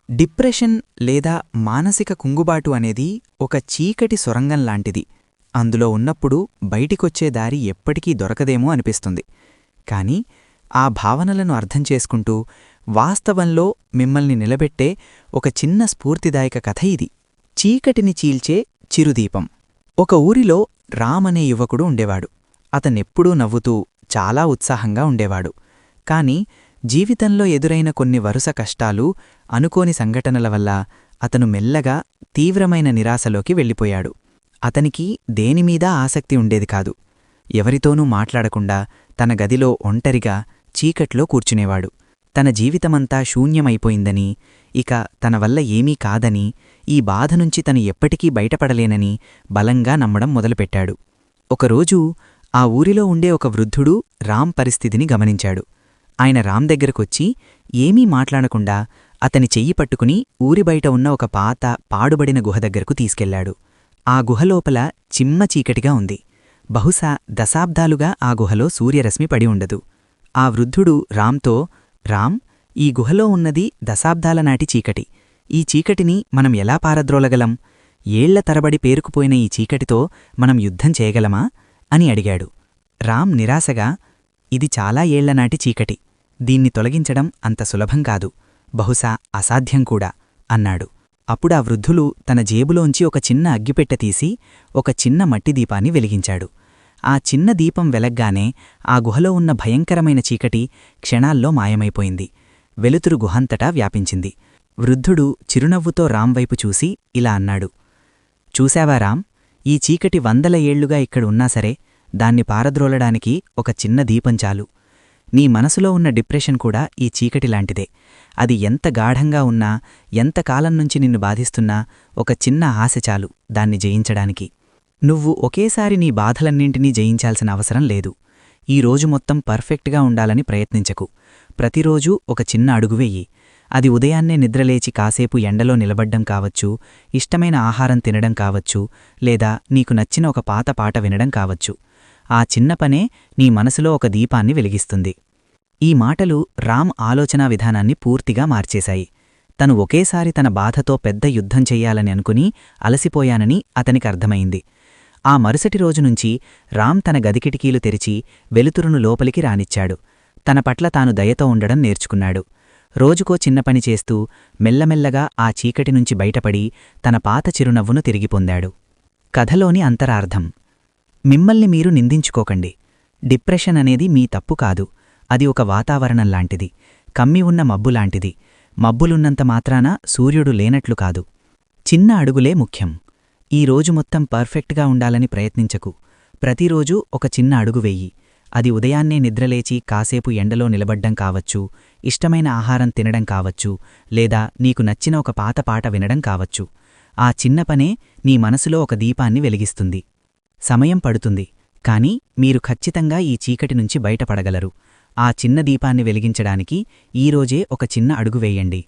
Depression లేదా మానసిక కుంగుబాటు అనేది ఒక చీకటి సొరంగం లాంటిది. అందులో ఉన్నప్పుడు బయటికొచ్చే దారి ఎప్పటికీ దొరకదేమో అనిపిస్తుంది. కాని ఆ భావనలను అర్థం చేసుకుంటూ వాస్తవంలో మిమ్మల్ని నిలబెట్టే ఒక చిన్న స్ఫూర్తిదాయక కథ ఇది. చీకటిని చీల్చే చిరుదీపం. ఒక ఊరిలో రామ్ అనే యువకుడు ఉండేవాడు. అతనెప్పుడూ నవ్వుతూ చాలా ఉత్సాహంగా ఉండేవాడు. కాని జీవితంలో ఎదురైన కొన్ని వరుస కష్టాలు, అనుకోని సంఘటనల వల్ల అతను మెల్లగా తీవ్రమైన నిరాశలోకి వెళ్ళిపోయాడు. అతనికి దేనిమీదా ఆసక్తి ఉండేది కాదు. ఎవరితోనూ మాట్లాడకుండా తన గదిలో ఒంటరిగా చీకట్లో కూర్చునేవాడు. తన జీవితమంతా శూన్యమైపోయిందని, ఇక తన వల్ల ఏమీ కాదని, ఈ బాధనుంచి తను ఎప్పటికీ బయటపడలేనని బలంగా నమ్మడం మొదలుపెట్టాడు. ఒకరోజు ఆ ఊరిలో ఉండే ఒక వృద్ధుడు రామ్ పరిస్థితిని గమనించాడు. ఆయన రామ్ దగ్గరకొచ్చి ఏమీ మాట్లాడకుండా అతని చెయ్యి పట్టుకుని ఊరి బయట ఉన్న ఒక పాత పాడుబడిన గుహ దగ్గరకు తీసుకెళ్లాడు. ఆ గుహలోపల చిమ్మ చీకటిగా ఉంది. బహుశా దశాబ్దాలుగా ఆ గుహలో సూర్యరశ్మి పడి ఉండదు. ఆ వృద్ధుడు రామ్తో, రామ్, ఈ గుహలో ఉన్నది దశాబ్దాలనాటి చీకటి. ఈ చీకటిని మనం ఎలా పారద్రోలగలం? ఏళ్ల తరబడి పేరుకుపోయిన ఈ చీకటితో మనం యుద్ధం చేయగలమా అని అడిగాడు. రామ్ నిరాశగా, ఇది చాలా ఏళ్లనాటి చీకటి. దీన్ని తొలగించడం అంత సులభం కాదు, బహుశా అసాధ్యం కూడా అన్నాడు. అప్పుడా వృద్ధులు తన జేబులోంచి ఒక చిన్న అగ్గిపెట్టె తీసి ఒక చిన్న మట్టి దీపాన్ని వెలిగించాడు. ఆ చిన్న దీపం వెలగ్గానే ఆ గుహలో ఉన్న భయంకరమైన చీకటి క్షణాల్లో మాయమైపోయింది. వెలుతురు గుహంతటా వ్యాపించింది. వృద్ధుడు చిరునవ్వుతో రామ్ వైపు చూసి ఇలా అన్నాడు, చూశావా రామ్, ఈ చీకటి 100 ఏళ్లుగా ఇక్కడున్నా సరే దాన్ని పారద్రోలడానికి ఒక చిన్న దీపం చాలు. నీ మనసులో ఉన్న డిప్రెషన్ కూడా ఈ చీకటిలాంటిదే. అది ఎంత గాఢంగా ఉన్నా, ఎంతకాలం నుంచి నిన్ను బాధిస్తున్నా ఒక చిన్న ఆశ చాలు దాన్ని జయించడానికి. నువ్వు ఒకేసారి నీ బాధలన్నింటినీ జయించాల్సిన అవసరం లేదు. ఈ రోజు మొత్తం పర్ఫెక్ట్గా ఉండాలని ప్రయత్నించకు. ప్రతిరోజూ ఒక చిన్న అడుగు వెయ్యి. అది ఉదయాన్నే నిద్రలేచి కాసేపు ఎండలో నిలబడ్డం కావచ్చు, ఇష్టమైన ఆహారం తినడం కావచ్చు, లేదా నీకు నచ్చిన ఒక పాత పాట వినడం కావచ్చు. ఆ చిన్న పనే నీ మనసులో ఒక దీపాన్ని వెలిగిస్తుంది. ఈ మాటలు రామ్ ఆలోచనా విధానాన్ని పూర్తిగా మార్చేశాయి. తను ఒకేసారి తన బాధతో పెద్ద యుద్ధం చెయ్యాలని అనుకుని అలసిపోయానని అతనికర్థమైంది. ఆ మరుసటి రోజునుంచి రామ్ తన గదికిటికీలు తెరిచి వెలుతురును లోపలికి రానిచ్చాడు. తన పట్ల తాను దయతో ఉండడం నేర్చుకున్నాడు. రోజుకో చిన్న పని చేస్తూ మెల్లమెల్లగా ఆ చీకటినుంచి బయటపడి తన పాత చిరునవ్వును తిరిగి పొందాడు. కథలోని అంతరార్థం: మిమ్మల్ని మీరు నిందించుకోకండి. డిప్రెషన్ అనేది మీ తప్పు కాదు. అది ఒక వాతావరణంలాంటిది, కమ్మి ఉన్న మబ్బులాంటిది. మబ్బులున్నంత మాత్రాన సూర్యుడు లేనట్లు కాదు. చిన్న అడుగులే ముఖ్యం. ఈ రోజు మొత్తం పర్ఫెక్ట్గా ఉండాలని ప్రయత్నించకు. ప్రతిరోజూ ఒక చిన్న అడుగు వెయ్యి. అది ఉదయాన్నే నిద్రలేచి కాసేపు ఎండలో నిలబడ్డం కావచ్చు, ఇష్టమైన ఆహారం తినడం కావచ్చు, లేదా నీకు నచ్చిన ఒక పాత పాట వినడం కావచ్చు. ఆ చిన్న పనే నీ మనసులో ఒక దీపాన్ని వెలిగిస్తుంది. సమయం పడుతుంది, కాని మీరు ఖచ్చితంగా ఈ చీకటి నుంచి బయటపడగలరు. ఆ చిన్న దీపాన్ని వెలిగించడానికి ఈరోజే ఒక చిన్న అడుగు వేయండి.